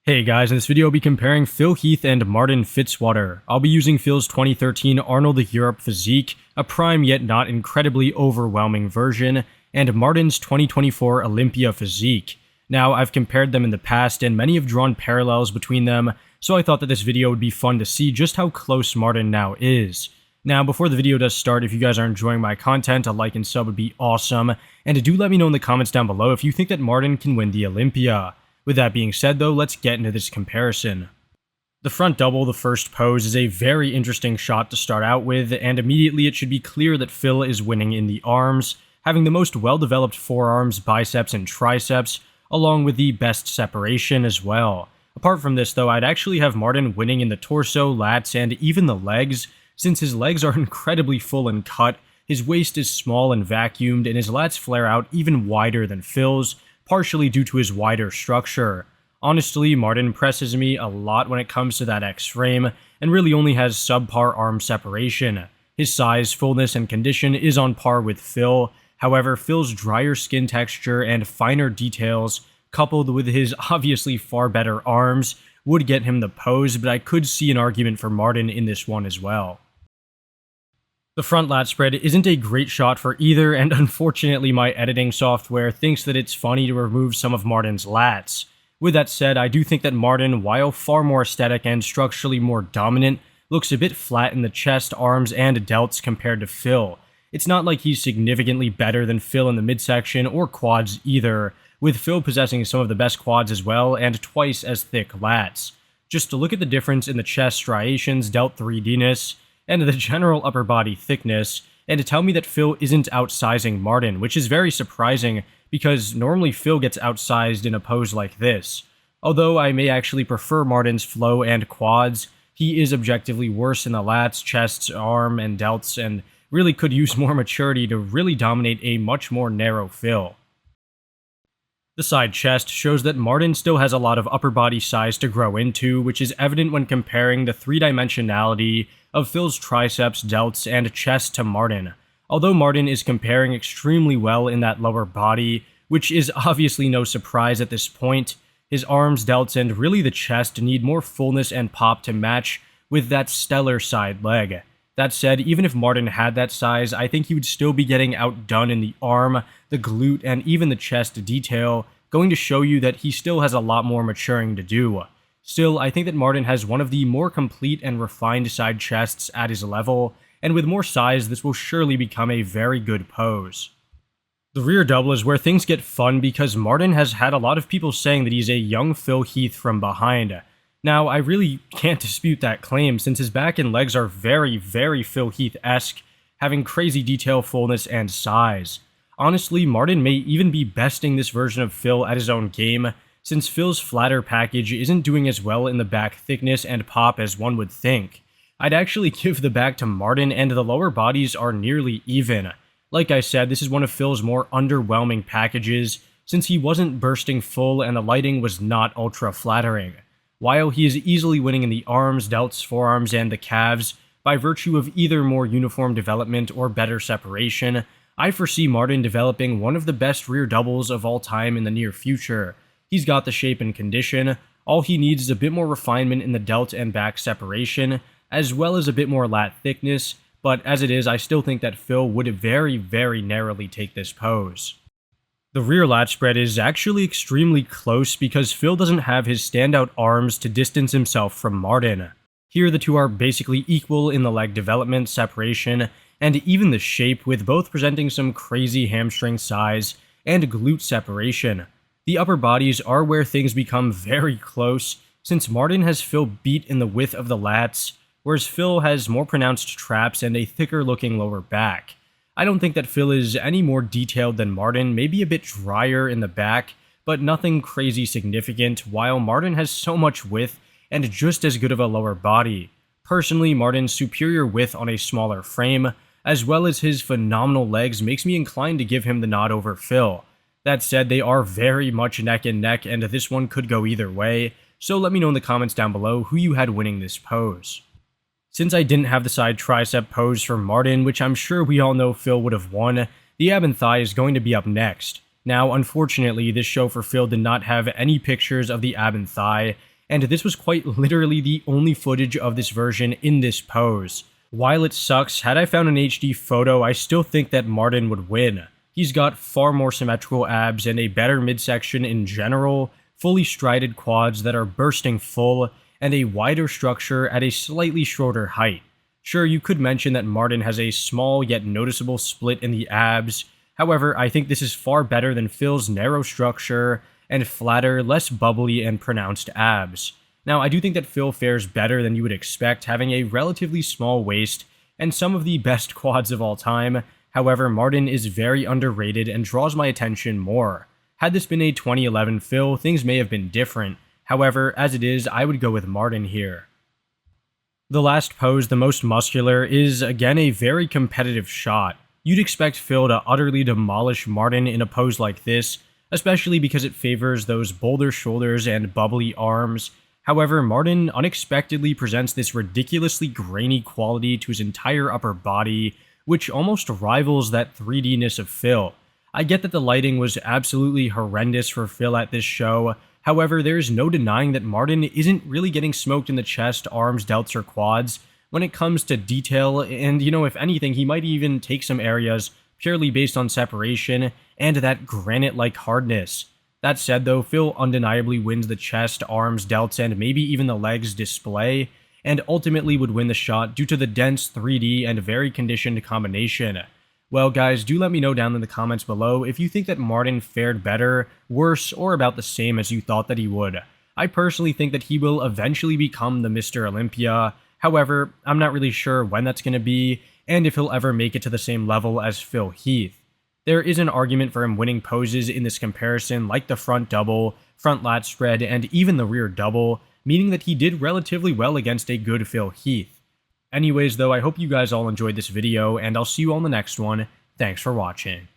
Hey guys, in this video I'll be comparing Phil Heath and Martin Fitzwater. I'll be using Phil's 2013 Arnold Europe physique, a prime yet not incredibly overwhelming version, and Martin's 2024 Olympia physique. Now, I've compared them in the past and many have drawn parallels between them, so I thought that this video would be fun to see just how close Martin now is. Now, before the video does start, if you guys are enjoying my content, a like and sub would be awesome, and do let me know in the comments down below if you think that Martin can win the Olympia. With that being said though, let's get into this comparison. The front double, the first pose, is a very interesting shot to start out with, and immediately it should be clear that Phil is winning in the arms, having the most well-developed forearms, biceps, and triceps, along with the best separation as well. Apart from this though, I'd actually have Martin winning in the torso, lats, and even the legs, since his legs are incredibly full and cut, his waist is small and vacuumed, and his lats flare out even wider than Phil's, partially due to his wider structure. Honestly, Martin impresses me a lot when it comes to that X-frame, and really only has subpar arm separation. His size, fullness, and condition is on par with Phil. However, Phil's drier skin texture and finer details, coupled with his obviously far better arms, would get him the pose, but I could see an argument for Martin in this one as well. The front lat spread isn't a great shot for either, and unfortunately my editing software thinks that it's funny to remove some of Martin's lats. With that said, I do think that Martin, while far more aesthetic and structurally more dominant, looks a bit flat in the chest, arms, and delts compared to Phil. It's not like he's significantly better than Phil in the midsection or quads either, with Phil possessing some of the best quads as well and twice as thick lats. Just to look at the difference in the chest striations, delt 3D-ness, and the general upper body thickness, and to tell me that Phil isn't outsizing Martin, which is very surprising because normally Phil gets outsized in a pose like this. Although I may actually prefer Martin's flow and quads, he is objectively worse in the lats, chests, arm, and delts, and really could use more maturity to really dominate a much more narrow Phil. The side chest shows that Martin still has a lot of upper body size to grow into, which is evident when comparing the three-dimensionality of Phil's triceps, delts, and chest to Martin. Although Martin is comparing extremely well in that lower body, which is obviously no surprise at this point, his arms, delts, and really the chest need more fullness and pop to match with that stellar side leg. That said, even if Martin had that size, I think he would still be getting outdone in the arm, the glute, and even the chest detail, going to show you that he still has a lot more maturing to do. Still, I think that Martin has one of the more complete and refined side chests at his level, and with more size, this will surely become a very good pose. The rear double is where things get fun because Martin has had a lot of people saying that he's a young Phil Heath from behind. Now, I really can't dispute that claim since his back and legs are very, very Phil Heath-esque, having crazy detail, fullness, and size. Honestly, Martin may even be besting this version of Phil at his own game, since Phil's flatter package isn't doing as well in the back thickness and pop as one would think. I'd actually give the back to Martin, and the lower bodies are nearly even. Like I said, this is one of Phil's more underwhelming packages, since he wasn't bursting full and the lighting was not ultra flattering. While he is easily winning in the arms, delts, forearms, and the calves, by virtue of either more uniform development or better separation, I foresee Martin developing one of the best rear doubles of all time in the near future. He's got the shape and condition, all he needs is a bit more refinement in the delt and back separation, as well as a bit more lat thickness, but as it is, I still think that Phil would very, very narrowly take this pose. The rear lat spread is actually extremely close because Phil doesn't have his standout arms to distance himself from Martin. Here the two are basically equal in the leg development, separation, and even the shape, with both presenting some crazy hamstring size and glute separation. The upper bodies are where things become very close, since Martin has Phil beat in the width of the lats, whereas Phil has more pronounced traps and a thicker looking lower back. I don't think that Phil is any more detailed than Martin, maybe a bit drier in the back, but nothing crazy significant, while Martin has so much width and just as good of a lower body. Personally, Martin's superior width on a smaller frame, as well as his phenomenal legs, makes me inclined to give him the nod over Phil. That said, they are very much neck and neck, and this one could go either way, so let me know in the comments down below who you had winning this pose. Since I didn't have the side tricep pose for Martin, which I'm sure we all know Phil would have won, the ab and thigh is going to be up next. Now, unfortunately, this show for Phil did not have any pictures of the ab and thigh, and this was quite literally the only footage of this version in this pose. While it sucks, had I found an HD photo, I still think that Martin would win. He's got far more symmetrical abs and a better midsection in general, fully strided quads that are bursting full, and a wider structure at a slightly shorter height. Sure, you could mention that Martin has a small yet noticeable split in the abs. However, I think this is far better than Phil's narrow structure and flatter, less bubbly and pronounced abs. Now, I do think that Phil fares better than you would expect, having a relatively small waist and some of the best quads of all time. However, Martin is very underrated and draws my attention more. Had this been a 2011 Phil, things may have been different. However, as it is, I would go with Martin here. The last pose, the most muscular, is again a very competitive shot. You'd expect Phil to utterly demolish Martin in a pose like this, especially because it favors those boulder shoulders and bubbly arms. However, Martin unexpectedly presents this ridiculously grainy quality to his entire upper body, which almost rivals that 3D-ness of Phil. I get that the lighting was absolutely horrendous for Phil at this show. However, there is no denying that Martin isn't really getting smoked in the chest, arms, delts, or quads when it comes to detail, and if anything, he might even take some areas purely based on separation and that granite-like hardness. That said though, Phil undeniably wins the chest, arms, delts, and maybe even the legs display, and ultimately would win the shot due to the dense 3D and very conditioned combination. Well guys, do let me know down in the comments below if you think that Martin fared better, worse, or about the same as you thought that he would. I personally think that he will eventually become the Mr. Olympia. However, I'm not really sure when that's going to be, and if he'll ever make it to the same level as Phil Heath. There is an argument for him winning poses in this comparison, like the front double, front lat spread, and even the rear double, meaning that he did relatively well against a good Phil Heath. Anyways though, I hope you guys all enjoyed this video, and I'll see you all in the next one. Thanks for watching.